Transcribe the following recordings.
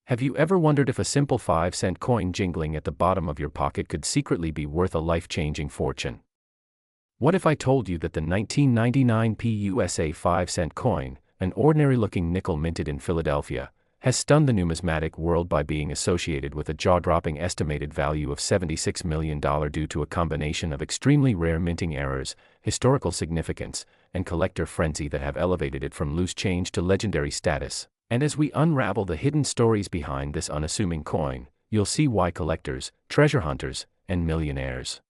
Have you ever wondered if a simple 5-cent coin jingling at the bottom of your pocket could secretly be worth a life-changing fortune? What if I told you that the 1999 PUSA 5-cent coin, an ordinary-looking nickel minted in Philadelphia, has stunned the numismatic world by being associated with a jaw-dropping estimated value of $76 million due to a combination of extremely rare minting errors, historical significance, and collector frenzy that have elevated it from loose change to legendary status? And as we unravel the hidden stories behind this unassuming coin, you'll see why collectors, treasure hunters, and millionaires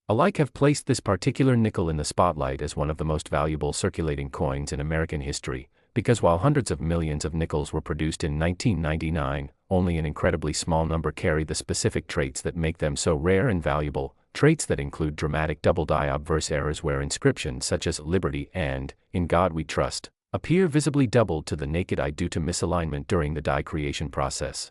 alike have placed this particular nickel in the spotlight as one of the most valuable circulating coins in American history, because while hundreds of millions of nickels were produced in 1999, only an incredibly small number carry the specific traits that make them so rare and valuable, traits that include dramatic double-die obverse errors where inscriptions such as "Liberty" and "In God We Trust" appear visibly doubled to the naked eye due to misalignment during the die creation process,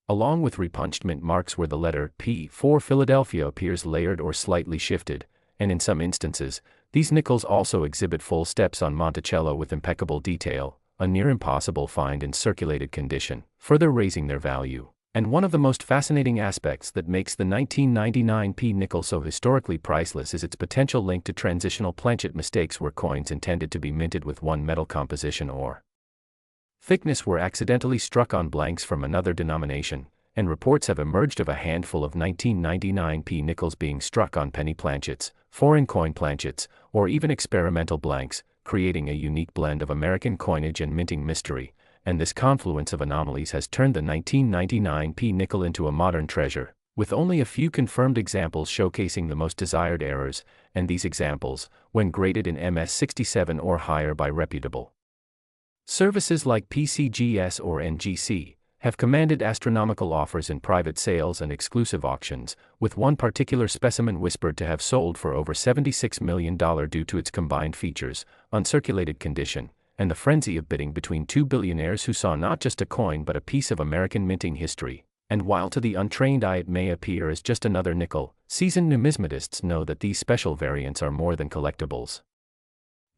along with repunched mint marks where the letter P for Philadelphia appears layered or slightly shifted, and in some instances, these nickels also exhibit full steps on Monticello with impeccable detail, a near impossible find in circulated condition, further raising their value. And one of the most fascinating aspects that makes the 1999 P nickel so historically priceless is its potential link to transitional planchet mistakes where coins intended to be minted with one metal composition or thickness were accidentally struck on blanks from another denomination, and reports have emerged of a handful of 1999 P nickels being struck on penny planchets, foreign coin planchets, or even experimental blanks, creating a unique blend of American coinage and minting mystery. And this confluence of anomalies has turned the 1999 P nickel into a modern treasure, with only a few confirmed examples showcasing the most desired errors, and these examples, when graded in MS67 or higher by reputable services like PCGS or NGC, have commanded astronomical offers in private sales and exclusive auctions, with one particular specimen whispered to have sold for over $76 million due to its combined features, uncirculated condition, and the frenzy of bidding between two billionaires who saw not just a coin but a piece of American minting history. And while to the untrained eye it may appear as just another nickel, seasoned numismatists know that these special variants are more than collectibles.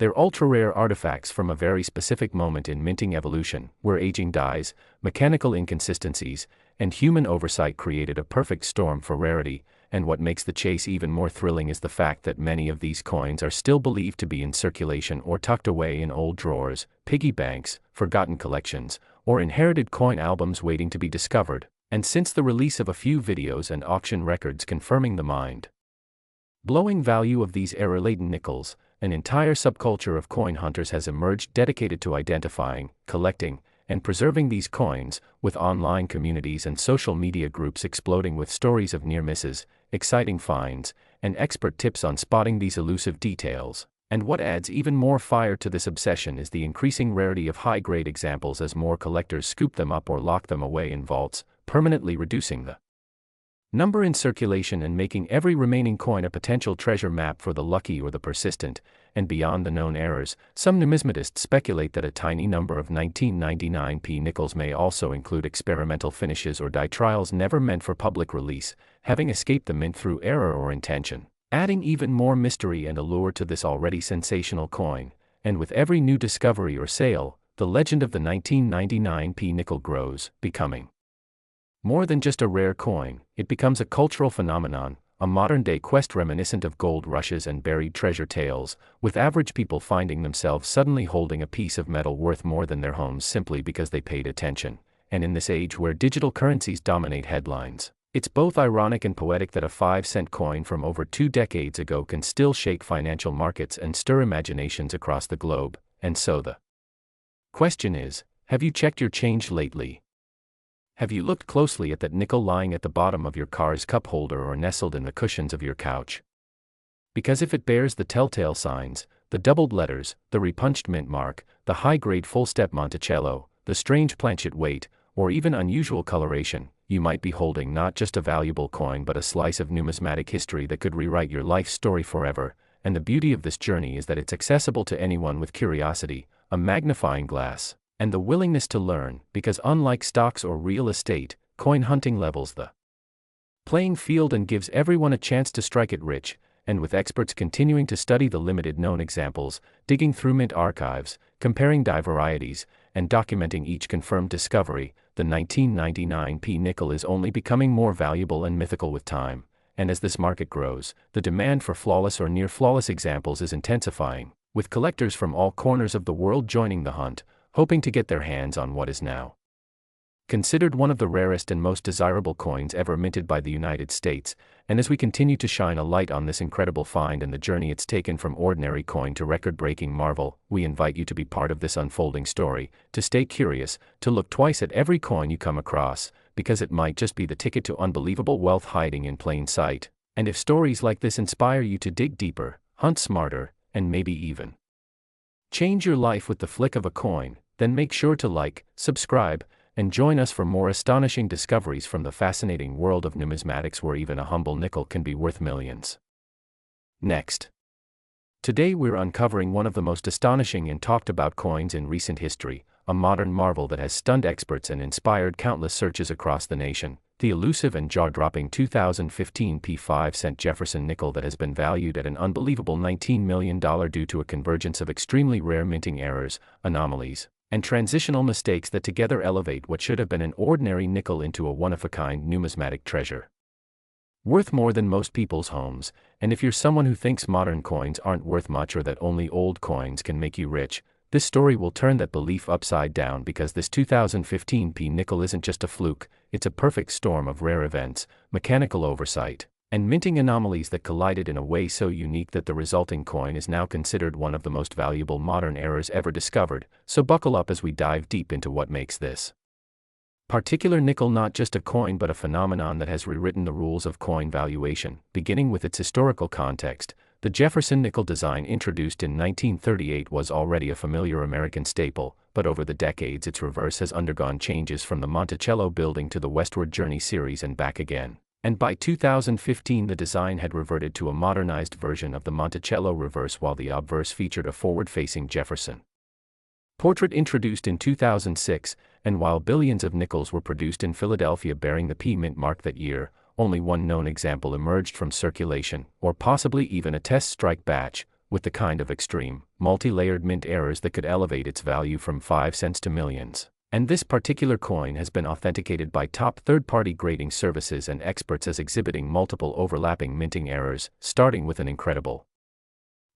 They're ultra-rare artifacts from a very specific moment in minting evolution, where aging dies, mechanical inconsistencies, and human oversight created a perfect storm for rarity. And what makes the chase even more thrilling is the fact that many of these coins are still believed to be in circulation or tucked away in old drawers, piggy banks, forgotten collections, or inherited coin albums waiting to be discovered. And since the release of a few videos and auction records confirming the mind-blowing value of these error-laden nickels, an entire subculture of coin hunters has emerged dedicated to identifying, collecting, and preserving these coins, with online communities and social media groups exploding with stories of near misses, exciting finds, and expert tips on spotting these elusive details. And what adds even more fire to this obsession is the increasing rarity of high-grade examples as more collectors scoop them up or lock them away in vaults, permanently reducing the number in circulation and making every remaining coin a potential treasure map for the lucky or the persistent. And beyond the known errors, some numismatists speculate that a tiny number of 1999 P nickels may also include experimental finishes or die trials never meant for public release, having escaped the mint through error or intention, adding even more mystery and allure to this already sensational coin. And with every new discovery or sale, the legend of the 1999 P nickel grows, becoming more than just a rare coin. It becomes a cultural phenomenon, a modern-day quest reminiscent of gold rushes and buried treasure tales, with average people finding themselves suddenly holding a piece of metal worth more than their homes simply because they paid attention. And in this age where digital currencies dominate headlines, it's both ironic and poetic that a 5-cent coin from over 2 decades ago can still shake financial markets and stir imaginations across the globe. And so the question is, have you checked your change lately? Have you looked closely at that nickel lying at the bottom of your car's cup holder or nestled in the cushions of your couch? Because if it bears the telltale signs, the doubled letters, the repunched mint mark, the high-grade full-step Monticello, the strange planchet weight, or even unusual coloration, you might be holding not just a valuable coin but a slice of numismatic history that could rewrite your life story forever. And the beauty of this journey is that it's accessible to anyone with curiosity, a magnifying glass, and the willingness to learn, because unlike stocks or real estate, coin hunting levels the playing field and gives everyone a chance to strike it rich. And with experts continuing to study the limited known examples, digging through mint archives, comparing die varieties, and documenting each confirmed discovery, the 1999p nickel is only becoming more valuable and mythical with time, and as this market grows, the demand for flawless or near-flawless examples is intensifying, with collectors from all corners of the world joining the hunt, hoping to get their hands on what is now considered one of the rarest and most desirable coins ever minted by the United States. And as we continue to shine a light on this incredible find and the journey it's taken from ordinary coin to record-breaking marvel, we invite you to be part of this unfolding story, to stay curious, to look twice at every coin you come across, because it might just be the ticket to unbelievable wealth hiding in plain sight. And if stories like this inspire you to dig deeper, hunt smarter, and maybe even change your life with the flick of a coin, then make sure to like, subscribe, and join us for more astonishing discoveries from the fascinating world of numismatics, where even a humble nickel can be worth millions. Next. Today we're uncovering one of the most astonishing and talked about coins in recent history, a modern marvel that has stunned experts and inspired countless searches across the nation, the elusive and jaw-dropping 2015 P5-cent Jefferson nickel that has been valued at an unbelievable $19 million due to a convergence of extremely rare minting errors, anomalies, and transitional mistakes that together elevate what should have been an ordinary nickel into a one-of-a-kind numismatic treasure. Worth more than most people's homes, and if you're someone who thinks modern coins aren't worth much or that only old coins can make you rich, this story will turn that belief upside down, because this 2015 P nickel isn't just a fluke, it's a perfect storm of rare events, mechanical oversight, and minting anomalies that collided in a way so unique that the resulting coin is now considered one of the most valuable modern errors ever discovered. So buckle up as we dive deep into what makes this particular nickel not just a coin but a phenomenon that has rewritten the rules of coin valuation. Beginning with its historical context, the Jefferson nickel design, introduced in 1938, was already a familiar American staple, but over the decades its reverse has undergone changes, from the Monticello building to the Westward Journey series and back again. And by 2015 the design had reverted to a modernized version of the Monticello reverse, while the obverse featured a forward-facing Jefferson portrait introduced in 2006, and while billions of nickels were produced in Philadelphia bearing the P mint mark that year, only one known example emerged from circulation, or possibly even a test strike batch, with the kind of extreme, multi-layered mint errors that could elevate its value from 5 cents to millions. And this particular coin has been authenticated by top third-party grading services and experts as exhibiting multiple overlapping minting errors, starting with an incredible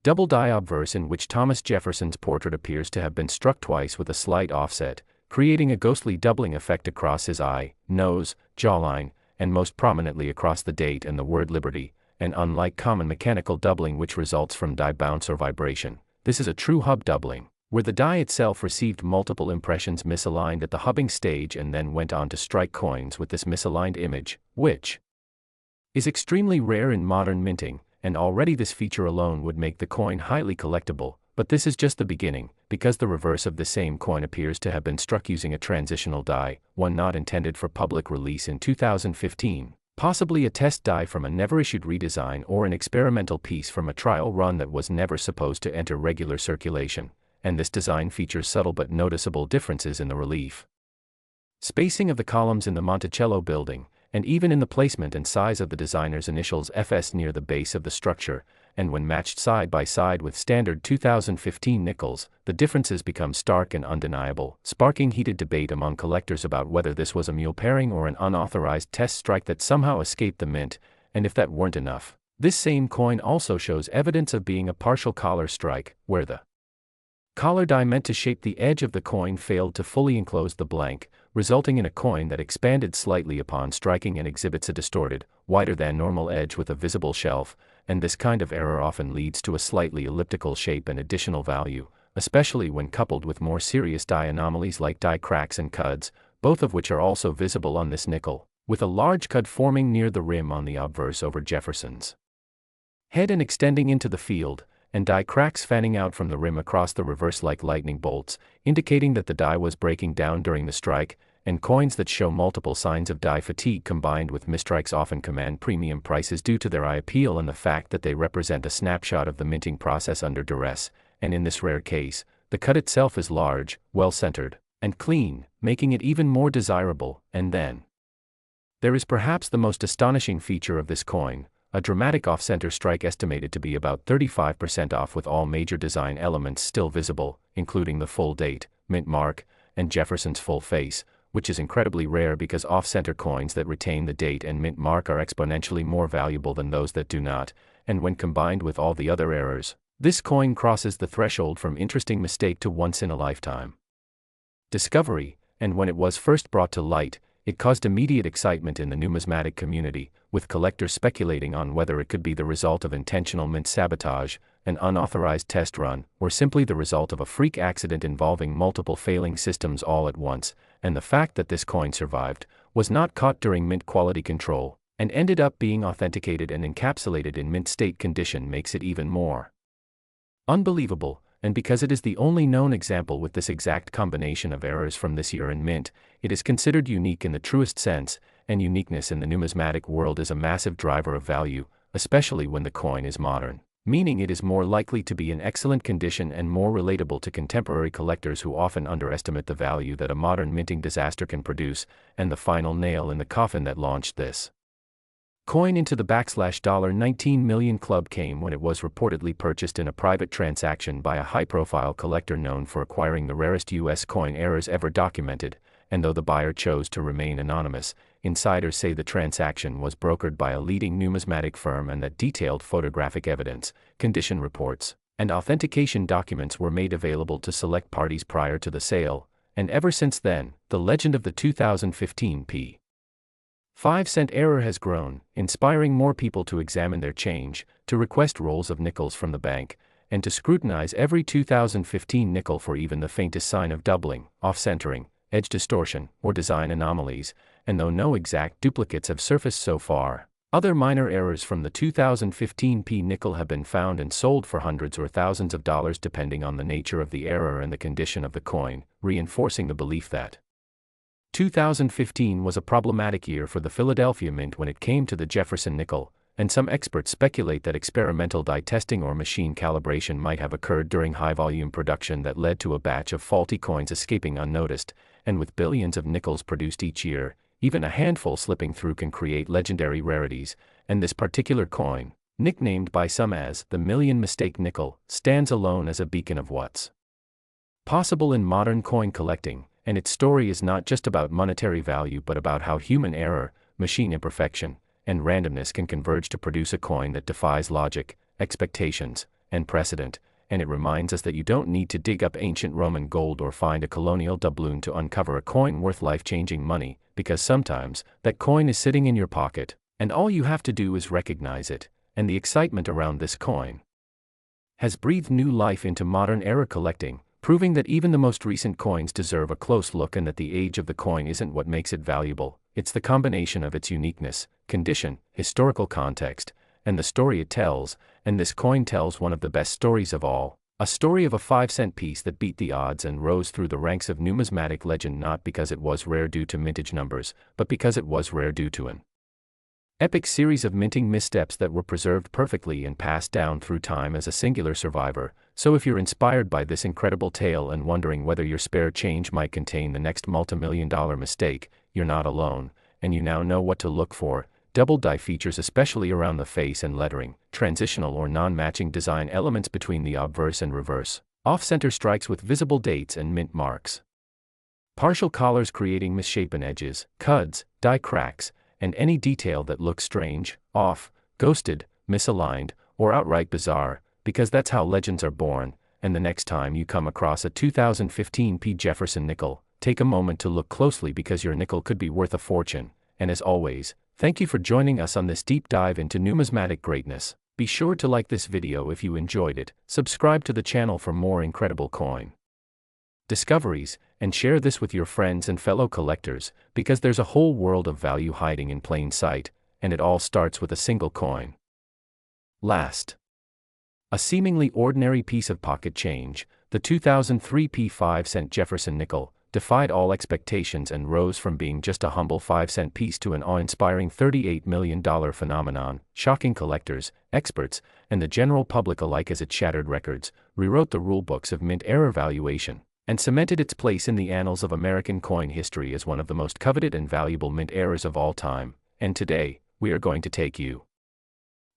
double die obverse in which Thomas Jefferson's portrait appears to have been struck twice with a slight offset, creating a ghostly doubling effect across his eye, nose, jawline, and most prominently across the date and the word liberty, and unlike common mechanical doubling which results from die bounce or vibration, this is a true hub doubling, where the die itself received multiple impressions misaligned at the hubbing stage and then went on to strike coins with this misaligned image, which is extremely rare in modern minting, and already this feature alone would make the coin highly collectible. But this is just the beginning, because the reverse of the same coin appears to have been struck using a transitional die, one not intended for public release in 2015, possibly a test die from a never-issued redesign or an experimental piece from a trial run that was never supposed to enter regular circulation. And this design features subtle but noticeable differences in the relief spacing of the columns in the Monticello building, and even in the placement and size of the designer's initials FS near the base of the structure. And when matched side by side with standard 2015 nickels, the differences become stark and undeniable, sparking heated debate among collectors about whether this was a mule pairing or an unauthorized test strike that somehow escaped the mint. And if that weren't enough, this same coin also shows evidence of being a partial collar strike, where the collar die meant to shape the edge of the coin failed to fully enclose the blank, resulting in a coin that expanded slightly upon striking and exhibits a distorted, wider than normal edge with a visible shelf. And this kind of error often leads to a slightly elliptical shape and additional value, especially when coupled with more serious die anomalies like die cracks and cuds, both of which are also visible on this nickel, with a large cud forming near the rim on the obverse over Jefferson's head and extending into the field, and die cracks fanning out from the rim across the reverse like lightning bolts, indicating that the die was breaking down during the strike. And coins that show multiple signs of die fatigue combined with misstrikes often command premium prices due to their eye appeal and the fact that they represent a snapshot of the minting process under duress. And in this rare case, the cut itself is large, well-centered, and clean, making it even more desirable. And then there is perhaps the most astonishing feature of this coin, a dramatic off-center strike estimated to be about 35% off, with all major design elements still visible, including the full date, mint mark, and Jefferson's full face, which is incredibly rare because off-center coins that retain the date and mint mark are exponentially more valuable than those that do not, and when combined with all the other errors, this coin crosses the threshold from interesting mistake to once-in-a-lifetime discovery, and when it was first brought to light, it caused immediate excitement in the numismatic community, with collectors speculating on whether it could be the result of intentional mint sabotage, an unauthorized test run, or simply the result of a freak accident involving multiple failing systems all at once, and the fact that this coin survived, was not caught during mint quality control, and ended up being authenticated and encapsulated in mint state condition makes it even more unbelievable. And because it is the only known example with this exact combination of errors from this year in mint, it is considered unique in the truest sense, and uniqueness in the numismatic world is a massive driver of value, especially when the coin is modern, meaning it is more likely to be in excellent condition and more relatable to contemporary collectors who often underestimate the value that a modern minting disaster can produce, and the final nail in the coffin that launched this coin into the $19 million club came when it was reportedly purchased in a private transaction by a high-profile collector known for acquiring the rarest U.S. coin errors ever documented, and though the buyer chose to remain anonymous, insiders say the transaction was brokered by a leading numismatic firm and that detailed photographic evidence, condition reports, and authentication documents were made available to select parties prior to the sale, and ever since then, the legend of the 2015 p. 5-cent error has grown, inspiring more people to examine their change, to request rolls of nickels from the bank, and to scrutinize every 2015 nickel for even the faintest sign of doubling, off-centering, edge distortion, or design anomalies, and though no exact duplicates have surfaced so far, other minor errors from the 2015 p nickel have been found and sold for hundreds or thousands of dollars depending on the nature of the error and the condition of the coin, reinforcing the belief that 2015 was a problematic year for the Philadelphia Mint when it came to the Jefferson nickel, and some experts speculate that experimental die testing or machine calibration might have occurred during high-volume production that led to a batch of faulty coins escaping unnoticed, and with billions of nickels produced each year, even a handful slipping through can create legendary rarities, and this particular coin, nicknamed by some as the Million Mistake Nickel, stands alone as a beacon of what's possible in modern coin collecting. And its story is not just about monetary value but about how human error, machine imperfection, and randomness can converge to produce a coin that defies logic, expectations, and precedent, and it reminds us that you don't need to dig up ancient Roman gold or find a colonial doubloon to uncover a coin worth life-changing money, because sometimes, that coin is sitting in your pocket, and all you have to do is recognize it, and the excitement around this coin has breathed new life into modern era collecting, proving that even the most recent coins deserve a close look and that the age of the coin isn't what makes it valuable, it's the combination of its uniqueness, condition, historical context, and the story it tells, and this coin tells one of the best stories of all, a story of a 5-cent piece that beat the odds and rose through the ranks of numismatic legend not because it was rare due to mintage numbers, but because it was rare due to an epic series of minting missteps that were preserved perfectly and passed down through time as a singular survivor. So if you're inspired by this incredible tale and wondering whether your spare change might contain the next multi-million-dollar mistake, you're not alone, and you now know what to look for. Double die features especially around the face and lettering, transitional or non-matching design elements between the obverse and reverse, off-center strikes with visible dates and mint marks, partial collars creating misshapen edges, cuds, die cracks, and any detail that looks strange, off, ghosted, misaligned, or outright bizarre, because that's how legends are born. And the next time you come across a 2015 p Jefferson nickel, take a moment to look closely because your nickel could be worth a fortune. And as always, thank you for joining us on this deep dive into numismatic greatness. Be sure to like this video if you enjoyed it, subscribe to the channel for more incredible coin discoveries, and share this with your friends and fellow collectors, because there's a whole world of value hiding in plain sight, and it all starts with a single coin. Last, a seemingly ordinary piece of pocket change, the 2003 p 5-cent Jefferson nickel, defied all expectations and rose from being just a humble 5-cent piece to an awe-inspiring $38 million phenomenon, shocking collectors, experts, and the general public alike as it shattered records, rewrote the rulebooks of mint error valuation, and cemented its place in the annals of American coin history as one of the most coveted and valuable mint errors of all time. And today, we are going to take you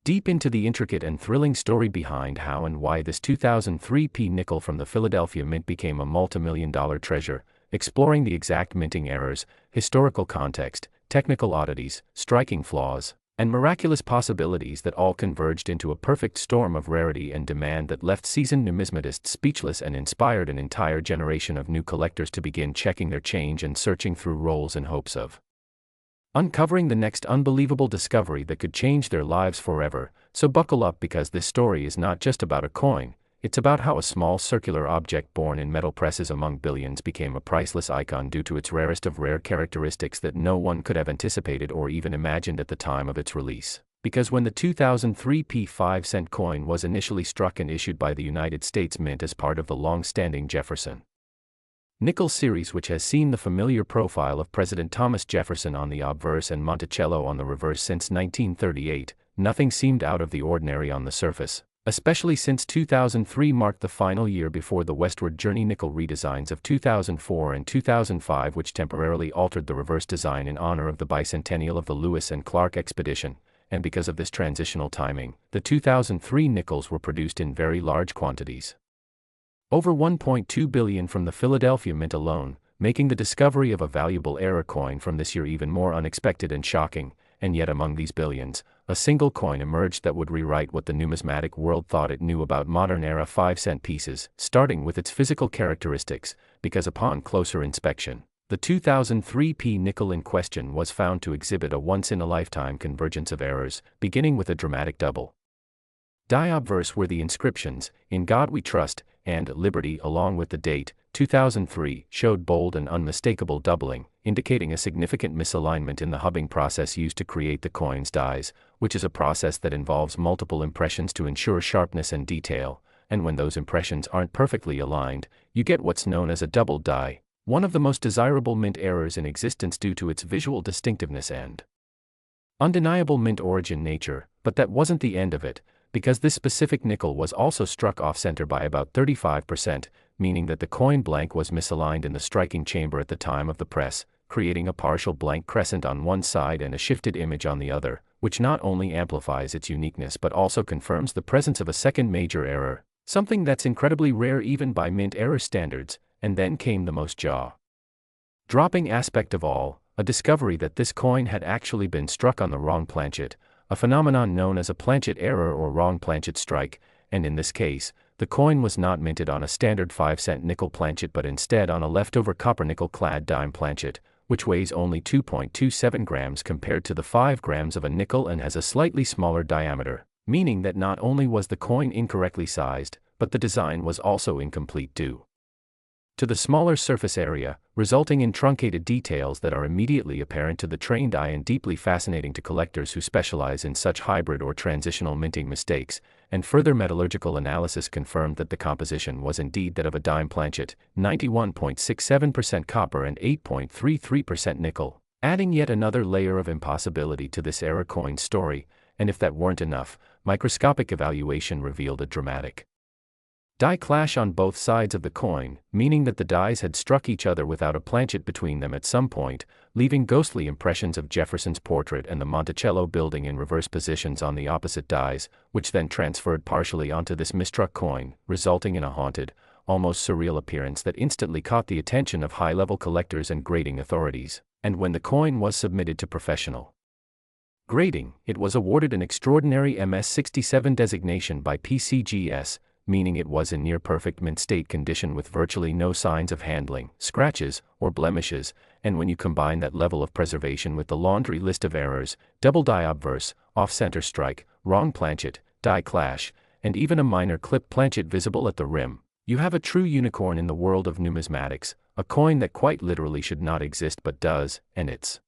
deep into the intricate and thrilling story behind how and why this 2003 p nickel from the Philadelphia Mint became a multi-million-dollar treasure, exploring the exact minting errors, historical context, technical oddities, striking flaws, and miraculous possibilities that all converged into a perfect storm of rarity and demand that left seasoned numismatists speechless and inspired an entire generation of new collectors to begin checking their change and searching through rolls in hopes of uncovering the next unbelievable discovery that could change their lives forever. So buckle up, because this story is not just about a coin, it's about how a small circular object born in metal presses among billions became a priceless icon due to its rarest of rare characteristics that no one could have anticipated or even imagined at the time of its release. Because when the 2003 5-cent coin was initially struck and issued by the United States Mint as part of the long-standing Jefferson nickel series, which has seen the familiar profile of President Thomas Jefferson on the obverse and Monticello on the reverse since 1938, nothing seemed out of the ordinary on the surface, especially since 2003 marked the final year before the westward journey nickel redesigns of 2004 and 2005, which temporarily altered the reverse design in honor of the bicentennial of the Lewis and Clark expedition. And because of this transitional timing, the 2003 nickels were produced in very large quantities. Over 1.2 billion from the Philadelphia Mint alone, making the discovery of a valuable error coin from this year even more unexpected and shocking. And yet among these billions, a single coin emerged that would rewrite what the numismatic world thought it knew about modern-era 5-cent pieces, starting with its physical characteristics, because upon closer inspection, the 2003 nickel in question was found to exhibit a once-in-a-lifetime convergence of errors, beginning with a dramatic double die obverse where the inscriptions, "In God We Trust," and "Liberty," along with the date, 2003, showed bold and unmistakable doubling, indicating a significant misalignment in the hubbing process used to create the coin's dies, which is a process that involves multiple impressions to ensure sharpness and detail, and when those impressions aren't perfectly aligned, you get what's known as a double die, one of the most desirable mint errors in existence due to its visual distinctiveness and undeniable mint origin nature. But that wasn't the end of it, because this specific nickel was also struck off-center by about 35%, meaning that the coin blank was misaligned in the striking chamber at the time of the press, creating a partial blank crescent on one side and a shifted image on the other, which not only amplifies its uniqueness but also confirms the presence of a second major error, something that's incredibly rare even by mint error standards. And then came the most jaw-dropping aspect of all, a discovery that this coin had actually been struck on the wrong planchet, a phenomenon known as a planchet error or wrong planchet strike. And in this case, the coin was not minted on a standard 5-cent nickel planchet but instead on a leftover copper nickel-clad dime planchet, which weighs only 2.27 grams compared to the 5 grams of a nickel and has a slightly smaller diameter, meaning that not only was the coin incorrectly sized, but the design was also incomplete due to the smaller surface area, resulting in truncated details that are immediately apparent to the trained eye and deeply fascinating to collectors who specialize in such hybrid or transitional minting mistakes. And further metallurgical analysis confirmed that the composition was indeed that of a dime planchet, 91.67% copper and 8.33% nickel, adding yet another layer of impossibility to this error coin story. And if that weren't enough, microscopic evaluation revealed a dramatic die clash on both sides of the coin, meaning that the dies had struck each other without a planchet between them at some point, leaving ghostly impressions of Jefferson's portrait and the Monticello building in reverse positions on the opposite dies, which then transferred partially onto this mistruck coin, resulting in a haunted, almost surreal appearance that instantly caught the attention of high-level collectors and grading authorities. And when the coin was submitted to professional grading, it was awarded an extraordinary MS-67 designation by PCGS, meaning it was in near-perfect mint state condition with virtually no signs of handling, scratches, or blemishes. And when you combine that level of preservation with the laundry list of errors, double die obverse, off-center strike, wrong planchet, die clash, and even a minor clip planchet visible at the rim, you have a true unicorn in the world of numismatics, a coin that quite literally should not exist but does. And it's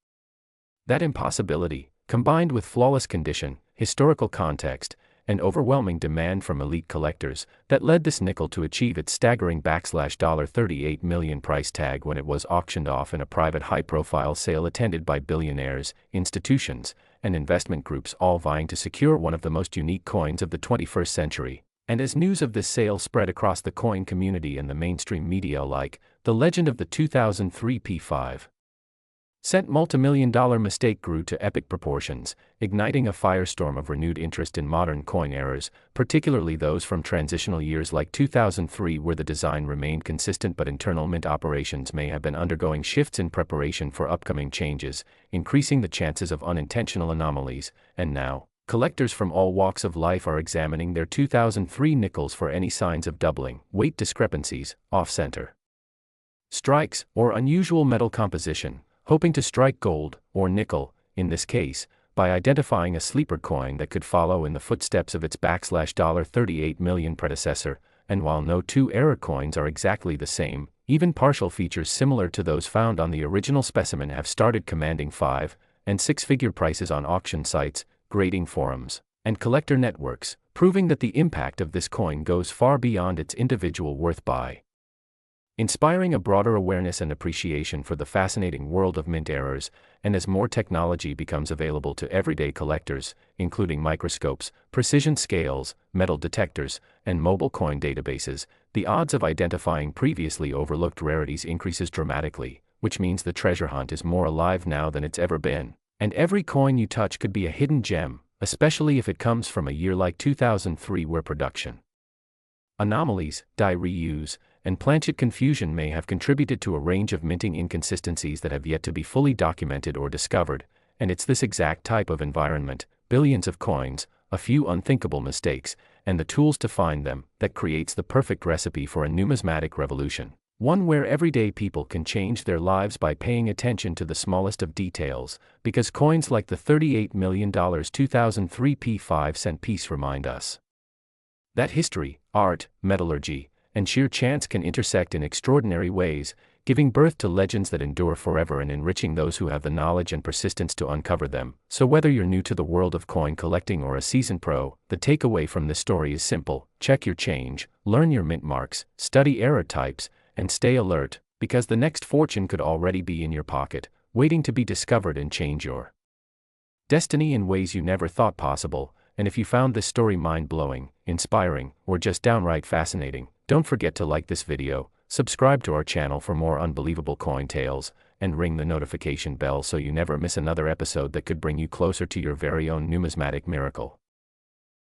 that impossibility, combined with flawless condition, historical context, and overwhelming demand from elite collectors, that led this nickel to achieve its staggering $38 million price tag when it was auctioned off in a private high-profile sale attended by billionaires, institutions, and investment groups, all vying to secure one of the most unique coins of the 21st century. And as news of this sale spread across the coin community and the mainstream media alike, the legend of the 2003 P5 Cent multimillion-dollar mistake grew to epic proportions, igniting a firestorm of renewed interest in modern coin eras, particularly those from transitional years like 2003 where the design remained consistent but internal mint operations may have been undergoing shifts in preparation for upcoming changes, increasing the chances of unintentional anomalies. And now, collectors from all walks of life are examining their 2003 nickels for any signs of doubling, weight discrepancies, off-center strikes, or unusual metal composition, hoping to strike gold, or nickel, in this case, by identifying a sleeper coin that could follow in the footsteps of its $38 million predecessor. And while no two era coins are exactly the same, even partial features similar to those found on the original specimen have started commanding 5- and 6-figure prices on auction sites, grading forums, and collector networks, proving that the impact of this coin goes far beyond its individual worth by inspiring a broader awareness and appreciation for the fascinating world of mint errors. And as more technology becomes available to everyday collectors, including microscopes, precision scales, metal detectors, and mobile coin databases, the odds of identifying previously overlooked rarities increases dramatically, which means the treasure hunt is more alive now than it's ever been. And every coin you touch could be a hidden gem, especially if it comes from a year like 2003 where production anomalies, die reuse, and planchet confusion may have contributed to a range of minting inconsistencies that have yet to be fully documented or discovered. And it's this exact type of environment, billions of coins, a few unthinkable mistakes, and the tools to find them, that creates the perfect recipe for a numismatic revolution. One where everyday people can change their lives by paying attention to the smallest of details, because coins like the $38 million 2003 5-cent piece remind us that history, art, metallurgy, and sheer chance can intersect in extraordinary ways, giving birth to legends that endure forever and enriching those who have the knowledge and persistence to uncover them. So whether you're new to the world of coin collecting or a seasoned pro, the takeaway from this story is simple: check your change, learn your mint marks, study error types, and stay alert, because the next fortune could already be in your pocket, waiting to be discovered and change your destiny in ways you never thought possible. And if you found this story mind-blowing, inspiring, or just downright fascinating, don't forget to like this video, subscribe to our channel for more unbelievable coin tales, and ring the notification bell so you never miss another episode that could bring you closer to your very own numismatic miracle.